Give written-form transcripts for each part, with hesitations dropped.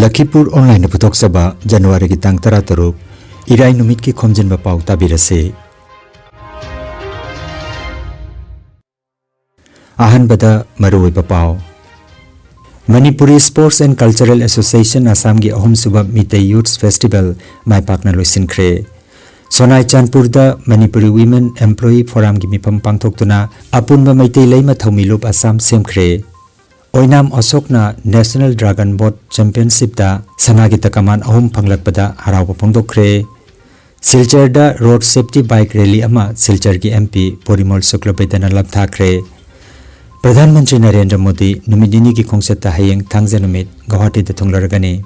Lakhipur Online Putok Saba January ki tang tara taruk Irai numit ki Khomjinba Pao tabirase. Ahan bada Marui Pao Manipuri Sports and Cultural Association Assam ki Ahom Suba Mite Youth Festival Mai Pakna Luisin Kre Sonai Chanpur da Manipuri Women Employee Forum ki mipam pangthok tuna Apunba Maite Leima Thaumilup Assam Sem Kre Oinam Osokna National Dragon Boat Championship da Sanagi Takaman Ahum Panglakpada Harawa Pongdokre Silchar da Road Safety Bike Rally ama Silchar ki MP Porimol Suklopetana Labthakre Pradhan Mantri Narendra Modi Numidini ki Kongseta Hayeng Thangza Numit Guwahati da Thonglaragani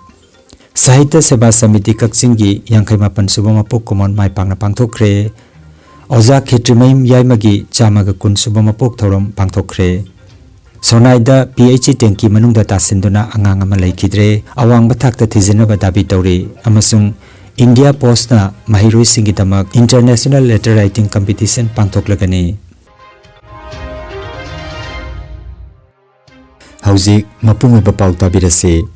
Sahitya Seva Samiti Kaksingi Yangkai Mapan Subama Pok Kumon Mai Pangna Pangthokre Oza Khetrimaim Yaimagi Chamaga Kun Subama Pok Thorom Pangthokre Sonai da PhD Tenki Manungda Tasinduna Angang ama Laikidre Awang Bathakta Thizinaba Dabi Tauri Amasung India Post na Mahiroi Singidamak International Letter Writing Competition Pangthoklagani Hauzik Mapung Pao tabirase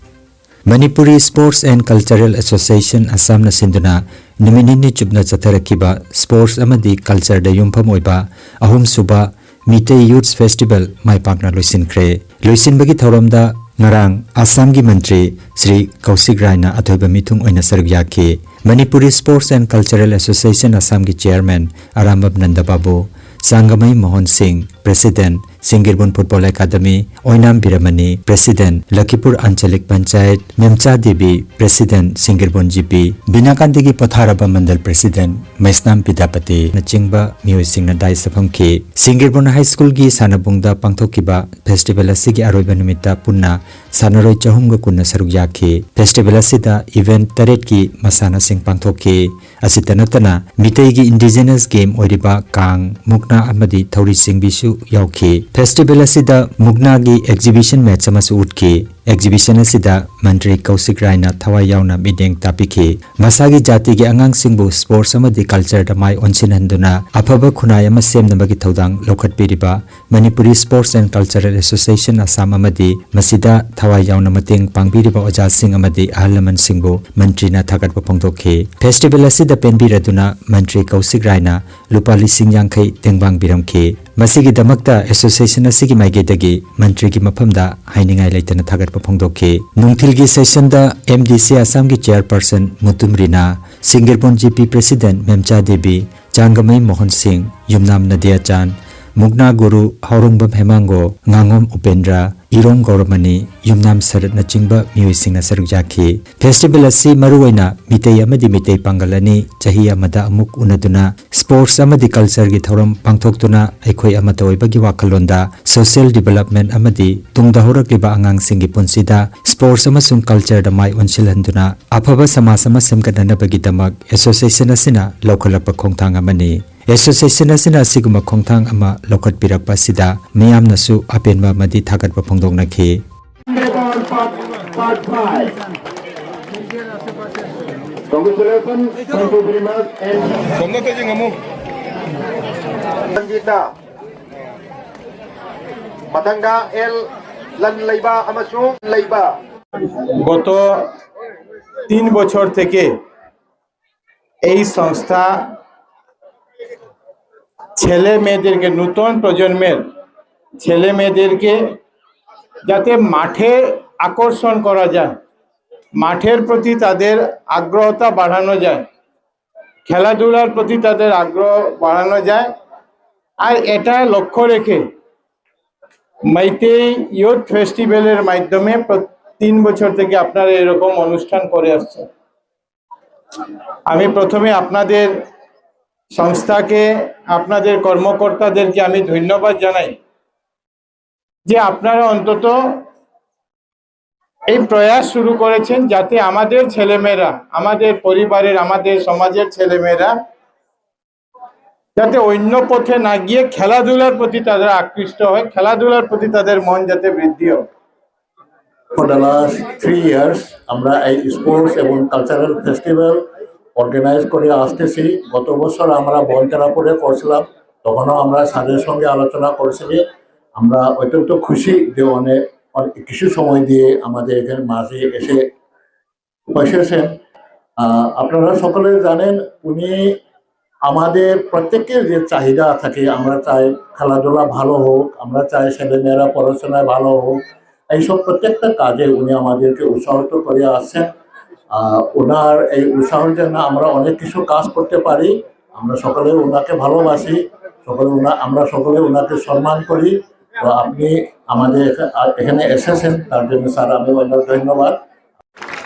Manipuri Sports and Cultural Association Assam na sinduna Numinini Chubna Chatharakiba Sports amadi Culture da Yumpham oiba Ahum Suba Mite Youth Festival Mai Pakna Luisin Kre Luisin bagi Thoramda Ngarang Assam gi Mantri Sri Kausik Raina Athoiba Mithung oina saruk yake Manipuri Sports and Cultural Association Assam gi Chairman Arambab Nandababu Sangamai Mohan Singh President Singirbun Football Academy Oinam Biramani President Lakhipur Anchalik Panchayat Memcha Devi President Singirbun GP Binakandigi Patharaba Mandal President Maisnam Pidapati Nachingba Music na Dai Saphamki Singirbun High School gi Sanabungda Pangthokiba Festival asigi Aroiba Numita Punna Sanaroi Chahumga Kunna Saruk Yaki Festival asida Event Taret ki Masana Sing Pangthoki Asitanatana Mitegi Indigenous Game Oiriba Kang Mukna Amadi Thauri Singbisu Yauki Festival asida Mugna gi exhibition match amasu utki exhibition asida Mantri Kausik Raina Thawai yauna mideng tapiki masagi jati gi angang singbu sports amadi culture da mai onsinhanduna afaba khunai ama semnabagi thodang lokhatpiriba Manipuri Sports and Cultural Association Assam amadi masida Thawai yauna mateng pangbiriba oja sing amadi ahalaman singbu Mantri na thagatpa pongdokhe festival asida penbiraduna Mantri Kausik Raina lupali singyangkhai tengbang biramkhe masigi damakta association asigi maigedagi Mantri gi maphamda hainingai leitana thagatpa pongdokhe nungthilgi session da MDC Assam gi chairperson Mutumrina Singirbon GP President Memcha Devi Changamai Mohan Singh Yumnam Nadia Chan Mugna Guru Haurongbam Hemango Ngangom Upendra Irong Gauramani Yumnam Sarat na chingba Miyoising na saruk yaki Festival asi maruwaina mitay amadi mitay pangalani chahi amada amuk unaduna sports amadi culture gi thorom pangthoktuna aikhoi amata oibagi wakalonda social development amadi tungda horakliba angang singi punsida sports amasung culture da mai onsilhanduna afaba samas ama semkananabagi damak association asina lokhalapa khongthang amani Association asina siguma khongthang ama lokhat pirakpa sida miyamnasu apenba madi thagatpa phongdokna khi Congratulations, thank you very much and Sanjita Matanga L Lan Laiba amasung Laiba গত 3 বছর থেকে এই সংস্থা ছেলে মেয়েদেরকে নতুন প্রজন্মের ছেলে মেয়েদেরকে যাতে মাঠে আকর্ষণ করা যায় মাঠের প্রতি তাদের আগ্রহতা বাড়ানো যায় খেলাধুলার প্রতি তাদের আগ্রহ বাড়ানো যায় আর এটা লক্ষ্য রেখে মাইতেই ইয়ুথ ফেস্টিভ্যালের মাধ্যমে 3 বছর থেকে আপনারা এরকম অনুষ্ঠান করে আসছেন আমি প্রথমে আপনাদের সংস্থাকে আপনাদের কর্মকর্তাদেরকে আমি ধন্যবাদ জানাই যে আপনারা অন্তত এই প্রয়াস শুরু করেছেন যাতে আমাদের ছেলেমেয়েরা আমাদের পরিবারের আমাদের সমাজের ছেলেমেয়েরা যাতে অন্য পথে না গিয়ে খেলাধুলার প্রতি তাদের আকৃষ্ট হয় খেলাধুলার প্রতি তাদের মন যাতে বৃদ্ধি হয় For the last 3 years আমরা এই স্পোর্টস এবং কালচারাল ফেস্টিভ্যাল অর্গানাইজ করে আসতেছি গত বছর আমরা বনতেরাপুরে করছিলাম তখনও আমরা স্যারের সঙ্গে আলোচনা করেছিলাম আমরা অত্যন্ত খুশি যে অনেক কিছু সময় দিয়ে আমাদের এখানে মাঝে এসে বসেছেন। আপনারা সকলে জানেন উনি আমাদের প্রত্যেকের যে চাহিদা থাকে, আমরা চাই খেলাধুলা ভালো হোক, আমরা চাই ছেলেমেয়েরা পড়াশোনায় ভালো হোক, এইসব প্রত্যেকটা কাজে উনি আমাদেরকে উৎসাহিত করে আসছেন। ওনার এই উৎসাহের জন্য আমরা অনেক কিছু কাজ করতে পারি। আমরা সকলে ওনাকে ভালোবাসি, আমরা সকলে ওনাকে সম্মান করি। তো আপনি আমাদের এখানে এসেছেন তার জন্য স্যার আমি অনেক ধন্যবাদ।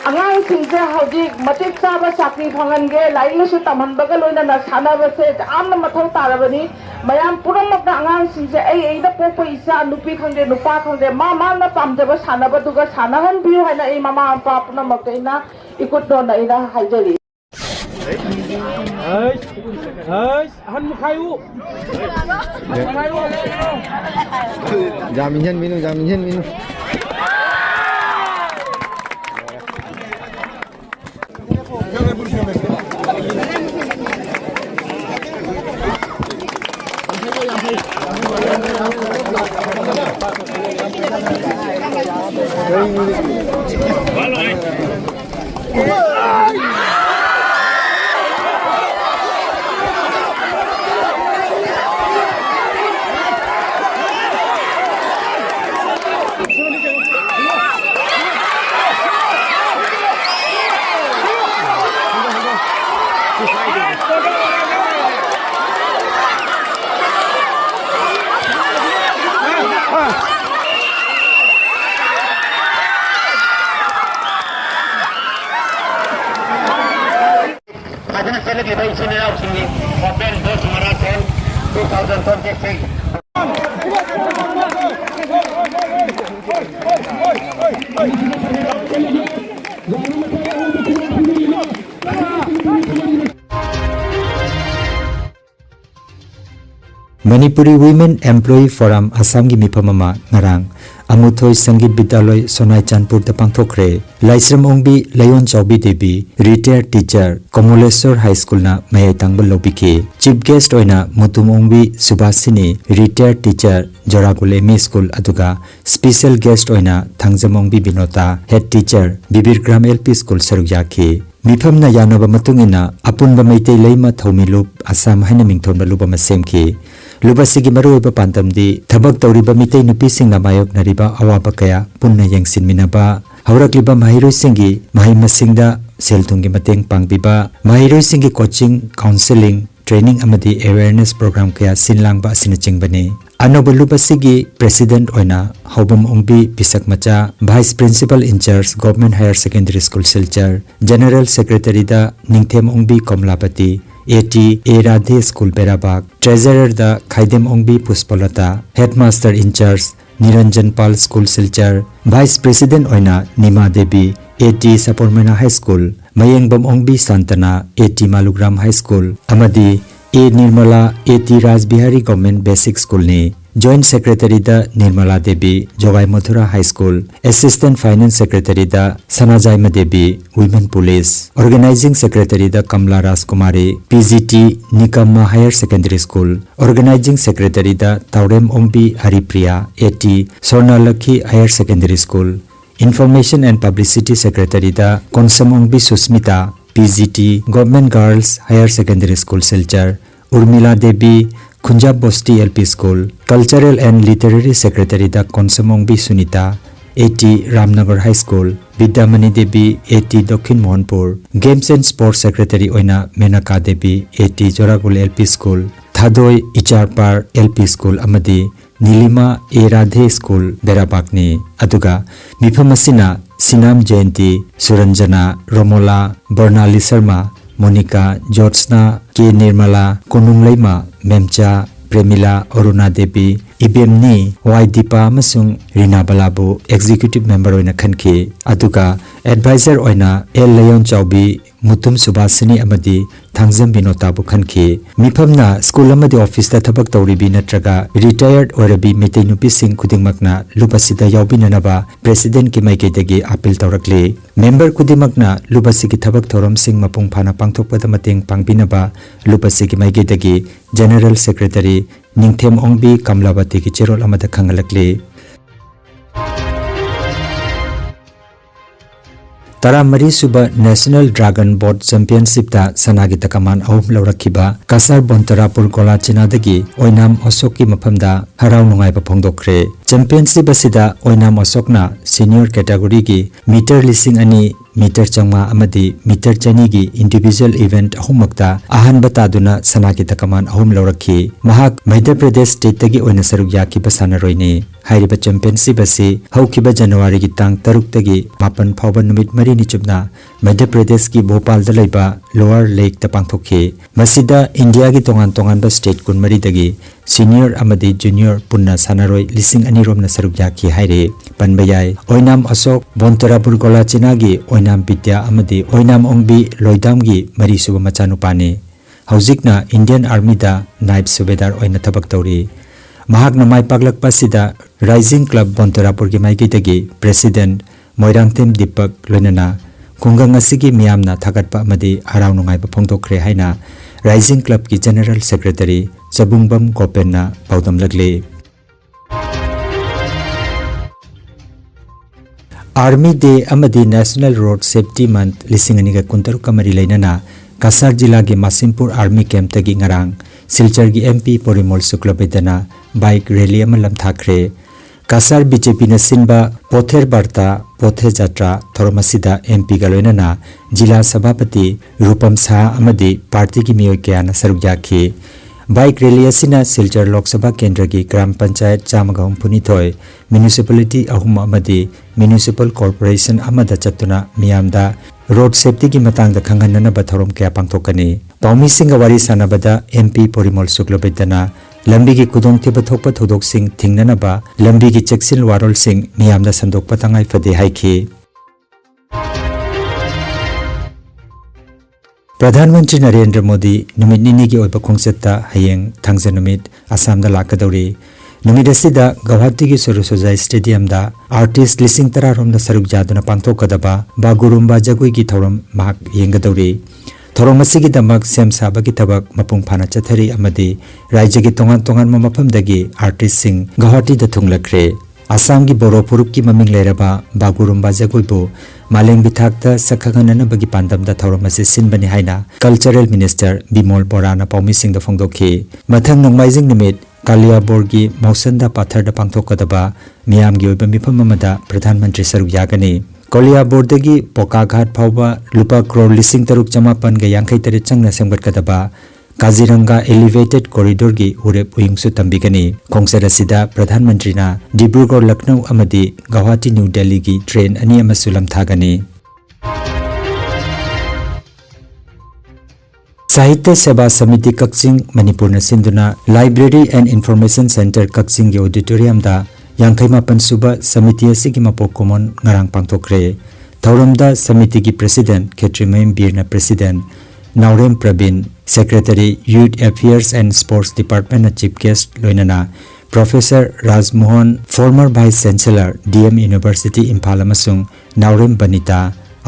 अगांसिंसे हौजिक मतिक चाबा चाकरी फंगनगे लाइनसु तमहनबगा लोइना सानाबसे यामना मथौ तारबनी मयाम पुरमकना अगांसिंसे एदा पोपा इचा नुपी खंगे नुपा खंगे मा माना पामजबा सानाबदुगा सानाहन बियो हाइना ए मामा आपा पुरमकना इकुटनो इना हाइजरी han mukhayu jamin minu Marathon 2026. Manipuri Women Employee Forum Assam gi miphamama ngarang Amuthoi Sangit Bidyaloy Sonai Chanpur da pangthokre Laisram Ongbi Layon Chaubi Devi Retired Teacher Komoleswar High School na mayai tangbal lobike Chief Guest oina Mutum Ongbi Subhasini Retired Teacher Joragul MA School aduga Special Guest oina Thangjam Ongbi Binota Head Teacher Bibirgram LP School saruk yakhe Miphamna yanaba matungina apunba meitei leima thaumilup Assam haina mingthonba lubama semkhe Lubasigi maruiba pantamdi thabak tawriba mitei nupising na mayok nariba awaba kaya punna yengsin minaba haurakliba mahiroi singi mahimasingda selthungi mateng pangbiba mahiroi singi coaching counseling training amadi awareness program kaya sinlangba sinachingbani anoba lubasigi president oina haubam ongbi pisak macha vice principal in charge government higher secondary school silchar general secretary da ningthem ongbi komlapati AT A Radhe School Berabak Treasurer da Khaidem Ongbi Puspalata Headmaster in charge Niranjan Pal School Silchar Vice President oina Nima Devi AT Sapormena High School Mayengbam Ongbi Santana AT Malugram High School Amadi A Nirmala AT Rajbihari Government Basic School ni Joint Secretary da Nirmala Devi Jogai Mathura High School Assistant Finance Secretary da Sanajai Devi Women Police Organizing Secretary da Kamla Raskumari PGT Nikamma Higher Secondary School Organizing Secretary da Taurem Ongbi Haripriya AT Sornalakhi Higher Secondary School Information and Publicity Secretary da Konsam Ongbi Susmita PGT Government Girls Higher Secondary School Silchar Urmila Devi Khunjab Bosti LP School Cultural and Literary Secretary da Konsomongbi Sunita AT Ramnagar High School Vidyamani Devi AT Dokhin Mohanpur Games and Sports Secretary oina Menaka Devi AT Joragul LP School Thadoi Icharpar LP School amadi Nilima A Radhe School Berabakni aduga miphamasina Sinam Jayanti Suranjana Romola Bernali Sharma Monica Jyotsna K Nirmala Konungleima Memcha Premila Aruna Devi Ibemni Y Deepa amasung Rina Balabu Executive Member oina khanke aduga Advisor oina L Layon Chaubi Mutum Subhasini amadi Thangjam Binota bu khanke miphamna school amadi office da thabak tawribi natraga retired orabi metei nupi sing khudingmakna lupasida yaubinanaba president ki maiketagi appeal tawrakle member khudimakna lupasigi thabak thorom sing mapung phana pangthokpada mateng pangbinaba lupasigi maiketagi general secretary Ningthem Ongbi Kamlawati ki cherol amada khangalakle तरामरी सुबा national dragon boat championship ता सनागी तकमान अहुम लौरखिबा कासार बोंतरापुर गोलाचिनादगी ओइनाम अशोक की मफमदा हराव नुंगाइबा फोंदोखरे championship असिदा ओइनाम अशोकना senior category की metre लिसिंग अनि metre चंगमा अमदी metre चनी की individual event अहुमक्ता अहन बतादुना सनागी तकमान अहुम लौरखी महाक मध्य प्रदेश स्टेट तगी ओइना सरुक याखिबा सानरोइने हाइरिबा चैंपियनशिप असि हौखिबा जनवरी की तांग 3 तगी 5 फाउबा नुमित मरी निचुबना मध्य प्रदेश की भोपाल द लैबा लोअर लेक त पांगथोखे मसिदा इंडिया की तोंगान तोंगान बा स्टेट कुन मरी दगी सीनियर अमदी जूनियर पुन्ना सानारोय लिसिंग अनि रोमना सरुक याखि हाइरे पनबयाय ओइनाम अशोक बोंतरापुर गोलाचिना की ओइनाम विद्या अमदी ओइनाम ओंबी लोइदाम की मरी सुबा मचानुपाने हौजिकना इंडियन आर्मी दा नाइब सुबेदार ओइना थबक तौरी महाकना माइ पागलकपासिदा राइजिंग क्लब बोंतरापुर की माइकीदगी प्रेसिडेंट मोइरांगतेम दीपक लोइनना खुंगंग असिगी मियामना थागतपा अमदी हराव नुंगाइबा फोंदोखरे हाइना राइजिंग क्लब की जनरल सेक्रेटरी चबुंगबम गोपेनना पाउदम लगले आर्मी डे अमदी नेशनल रोड सेफ्टी मंथ लिसिंग अनिगा कुंतरु कमरी लेनना कासार जिला की मासिमपुर आर्मी कैंप तगी ngarang सिलचर की एमपी पोरिमोल शुक्लबेदना बाइक रैली अमा लमथाखरे कासार बीजेपी न सिनबा पोथेर बार्ता पोथे जात्रा थोरमसिदा एमपी का लोइनना जिला सभापति रूपम शाह अमदी पार्टी की मियोय कयाना सरुक याखि बाइक रैली असिना सिलचर लोकसभा केंद्र की ग्राम पंचायत चामगम पुनिथोय म्युनिसिपलिटी अहुम अमदी म्युनिसिपल कॉर्पोरेशन अमदा चतुना मियामदा रोड सेफ्टी की मतंग खंगनना बथरोम क्या पांगथोकनी पाउमी सिंह वारी सानबदा एमपी पोरिमोल शुक्लबेदना लंबी की खुदोंथिबा थोकपा थोदोकसिंग थिंगननबा लंबी की चेक्सिल वारोलसिंग मियामदा संदोकपा तंगाई फदे हाइखि प्रधानमंत्री नरेंद्र मोदी नुमित निनी की ओइबा खोंगचत्ता हयेंग थांगजे नुमित आसामदा लाकदौरी नुमित असिदा गुवाहाटी की सुरुसोजाई स्टेडियम दा आर्टिस्ट लिसिंग तरारोमदा सरुक यादुना पांगथोकदबा बागुरुम्बा जगुई की थौरम महाक येंगदौरी थौरम असिगी दमक सेम साबा की थबक मपुंग फाना चथरी अमदी राज्य की तोंगान तोंगान मफमदगी आर्टिस्ट सिंह गुवाहाटी दा थुंगलखरे आसाम की बोरो फुरुक की ममिंग लेरबा बागुरुम्बा जगुइबु मालेंग बिथाकता सखगननबगी पांदमदा थौरम असे सिनबनि हाइना कल्चरल मिनिस्टर बिमोल बोराना पौमी सिंह दा फोंदोखि मथंग नोंमाइजिंग निमित कालियाबोरगी मौसंदा पाथरदा पांगथोकदबा मियामगी ओइबा मिफम अमदा प्रधानमंत्री सरुक यागनी कोलियाबोरदगी पोकाघाट फाउबा लुपा करोड़ लिसिंग तरुक चमापन गा यांखै तरे चंगना सेमगटकदबा काजीरंगा एलिवेटेड कॉरिडोर की उरेप उइंगसु तंबिगनी खोंगसर असिदा प्रधानमंत्री ना डिब्रूगढ़ लखनऊ अमदी गुवाहाटी न्यू दिल्ली की ट्रेन अनि अमसु लमथागनी साहित्य सेवा समिति कक्सिंग मणिपुर न सिंधुना library and information centre Kakching के ऑडिटोरियम दा यांखैमापन सुबा समिति असिगी मपोक कोमन ngarang पांगथोखरे थौरमदा समिति की प्रेसिडेंट खेत्रिमयम बीरना president Naorem Praveen secretary youth affairs and sports department chief guest लोइनना professor Rajmohan former vice chancellor DM university Imphal अमसुंग Naorem Banita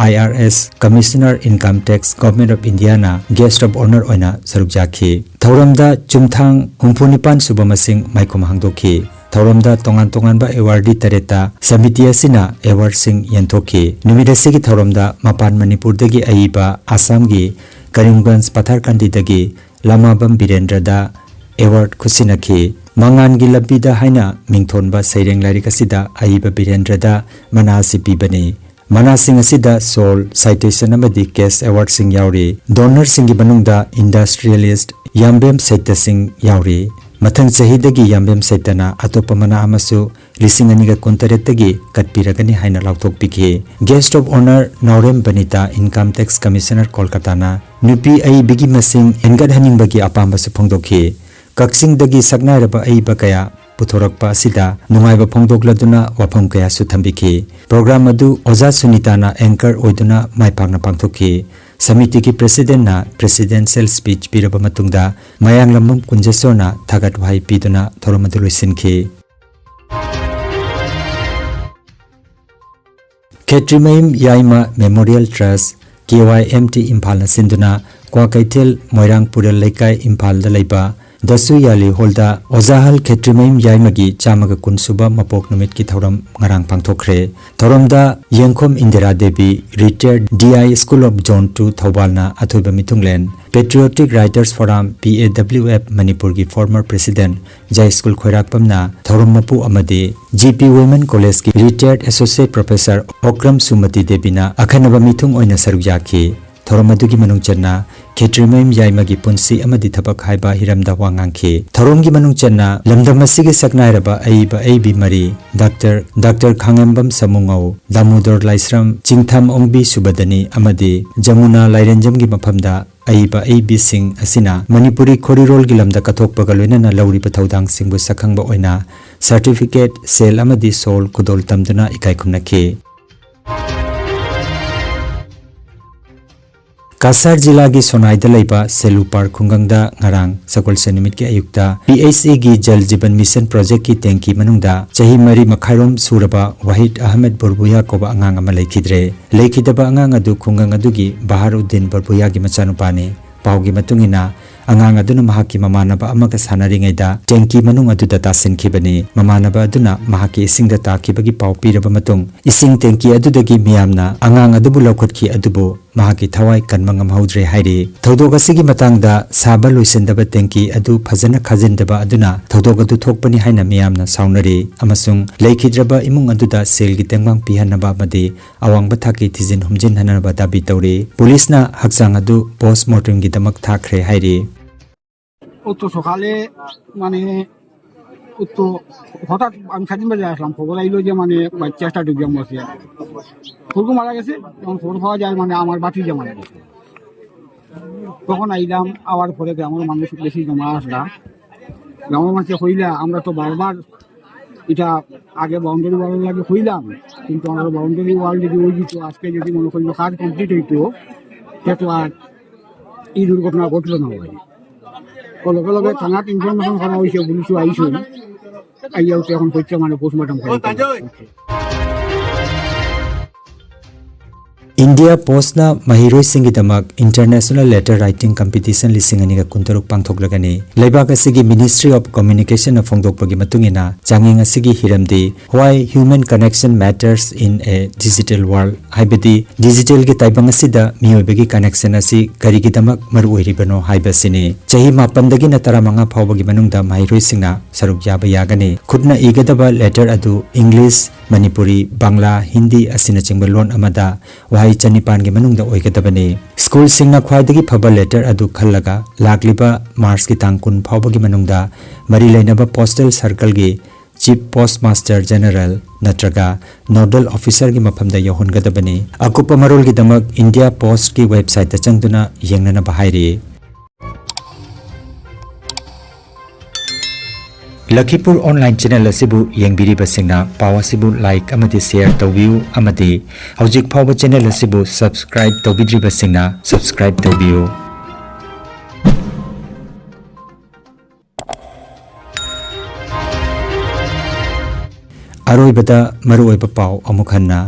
IRS commissioner income tax government of India ना गेस्ट ऑफ ऑनर ओइना सरुक जाखि थौरमदा चुमथांग हुंफुनिपान सुबमसिंग माइखोम हांगदोखि थौरमदा तोंगान तोंगान बा एवार्डी तरेता समिति असिना एवार्ड सिंग यंथोखि नुमित असिगी थौरमदा मपान मणिपुर दगी अइबा आसाम गी करीमगंज पथारकांडी दगी लामाबम बीरेंद्रदा एवार्ड खुसिनखि मंगान गी लब्बीदा हाइना मिंगथोनबा सैरेंग लारिक असिदा अइबा बीरेंद्रदा मनासि पीबनी मनासिंग असिदा सोल साइटेशन अमदी केस एवार्ड सिंग यावरी डोनर सिंगी बनुंगदा इंडस्ट्रियलिस्ट याम्बेम सैत्य सिंग यावरी मथंग चहीदगी याम्बेम सैतना अतोप मना अमसु लिसिंग अनिगा कुंतरेतगी कटपीरगनी हाइना लाउथोकपिखि guest of honour Naorem Banita income tax commissioner Kolkata ना नुपी अई बिगी मसिंग एंगद हनिंगबगी अपामबसु फोंदोखि कक्सिंग दगी सकनायरबा अई बकया पुथोरकपा असिदा नुंगाइबा फोंदोकलदुना वाफम कया सु थंबिखि प्रोग्राम अदु ओजा सुनीताना एंकर ओइदुना माइपांगना पांगथोखि समिति की प्रेसिडेंट ना प्रेसिडेंशियल स्पीच पिरबा मतुंगदा मयांग लम्बम कुंजेसोना थागत वाई पिदुना थोरमदु लुसिनखि Khetrimayum Yaima memorial trust KYMT Imphal सिंधुना क्वाकैथेल मोइरांग पुरल लेकाय इम्फाल द लैबा Dasu Yali Holda Ozahal Ketrimim Yaimagi Chamaga Kunsuba Mapok Numit Ki Thoram Ngarang Pangthokre Thoromda Yengkhom Indira Devi retired DI School of Zone 2 Thaubalna Athoiba Mitunglen Patriotic Writers Forum PAWF Manipur ki former president Jai School Khoirakpamna Thorom Mapu Amadi GP Women College ki retired associate professor Okram Sumati Debina Akhanaba Mitung Oina Saruk Yaki Thorom adugi manung channa Ketrimim Yaimagi Punsi Amadi Thabak Haiba Hiramda Wangangki Thorom gi manung channa Lamdam asigi saknairaba Aiba Aibi Mari Dr. Khangembam Samungau Damodar Laisram Chingtham Ongbi Subadani Amadi Jamuna Lairenjam gi maphamda Aiba Aibi Singh Asina Manipuri Korirol gi lamda kathokpaga loinana lauri pathaudang singbu sakhangba oina certificate sel amadi sol kudol tamduna ikai khumnaki Kasar Jila gi Sonaida Laiba Selu Park Khungangda Ngarang Sakol Senimit ki ayukta PHA gi Jal Jiban Mission Project ki tenki manungda Chahi Mari Makhairom Suraba Wahid Ahmed Borbuya koba angang ama laikidre laikidaba angang adu khungang adu gi Baharuddin Borbuya gi machanupani paugi matungina angang aduna mahaki mamanaba amaga sanaringaida tenki manung adu data senkhibani mamanaba aduna mahaki isingda takibagi pau piraba matung ising tenki adu dagi miyamna angang adu bulaukhotki adubu mahaki thawai kanmangam haudre hairi thodog asigi matangda saba loisendaba tenki adu phajana khajindaba aduna thodog adu thokpani haina miyamna saunari amasung leikidraba imung aduda selgi tengmang pihanaba madi awangba thaki thijin humjin hanaba dabi tawri pulisna hakchang adu postmortem gi damak thakre hairi তো সকালে মানে তো হঠাৎ আমি খাদিন বাজে আসলাম খবর আইলো যে মানে বাচ্চাটা ডুবে মরছে ফুলকু মারা গেছে যখন খবর পাওয়া যায় মানে আমার বাতি যে মারা গেছে তখন আইলাম আবার পরে গ্রামের মানুষ বেশি জমা আসলা গ্রামের মানুষে হইলা আমরা তো বারবার এটা আগে বাউন্ডারি ওয়াল লাগে হইলাম কিন্তু আমার বাউন্ডারি ওয়াল যদি ওই দিত আজকে যদি মনে করি কাজ কমপ্লিট হইতো সেটা আর এই দুর্ঘটনা ঘটলো না ভাই লগে লগে থানাত ইনফরমেশন করা হয়েছে পুলিশও আইসুন আইয়াও তো এখন হচ্ছে মানে পোস্টমর্টম করে India Post na Mahiroi Singi Damak International Letter Writing Competition Lisinganiga Kuntaruk Pangthoklagani Laibak asigi Ministry of Communication na phongdokpagi matungina changing asigi hiramdi why human connection matters in a digital world haibadi digital gi taibang asida miyobagi connection asi karigi damak maru oiribano haibasini chahi mapandagi na taramanga phawbagi manungda Mahiroi Singna saruk yaba yagani khudna igadaba letter adu English Manipuri Bangla Hindi asina chingba lon amada why Chanipan ki manungda oigadabani school singna khwaidagi phaba letter adu khallaga lakliba Mars ki tangkun phawbagi manungda mari lainaba postal circle gi chief postmaster general natraga nodal officer gi maphamda yohongadabani akupa marol gi damak India Post ki website ta changduna yengnana bahairi Lakhipur Online Channel asibu yengbiri basingna pawa sibu like amati share tawbiu amati hojik phawba channel asibu subscribe tawbidri basingna subscribe tawbiu aroi bada maru oiba paw amukhanna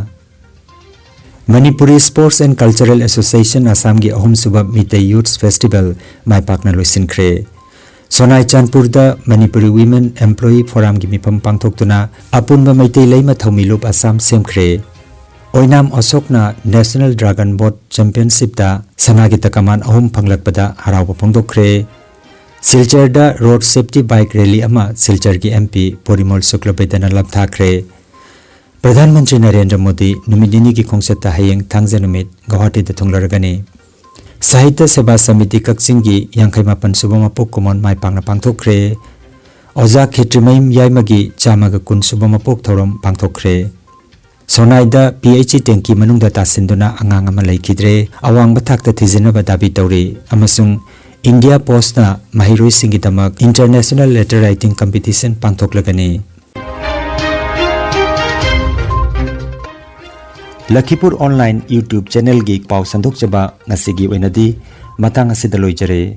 Manipuri Sports and Cultural Association Assam gi ahum suba Meetei Youth Festival mai pakna loisinkhre Sonai Chanpurda Manipuri Women Employee Forum gi mipam pangthoktuna apunba Meitei leima thaumilup Assam semkhre Oinam Asokna National Dragon Boat Championship da sanagi takaman ahum phanglakpada harawa phongdokhre Silcharda Road Safety Bike Rally ama Silchar gi MP Porimol Suklopetana labthakre Pradhan Mantri Narendra Modi numidini gi khongsatta hayeng thangja numit Guwahati da thonglaragani Sahitya Sabha Samiti Kaksingi Yangkai Mapan Subama Pok Kumon Mai Pangna Pangthokre Oza Khetrimaim Yaimagi Chamaga Kun Subama Pok Thorom Pangthokre Sonaida PHA Tenki Manungda Tasinduna Angang ama laikidre awang bathakta thijinaba dabi tawri amasung India Post na Mahiroi Singi Damak International Letter Writing Competition pangthoklagani Lakhipur Online YouTube channel gi paw sandok chaba ngasigi oinadi matang asida loijare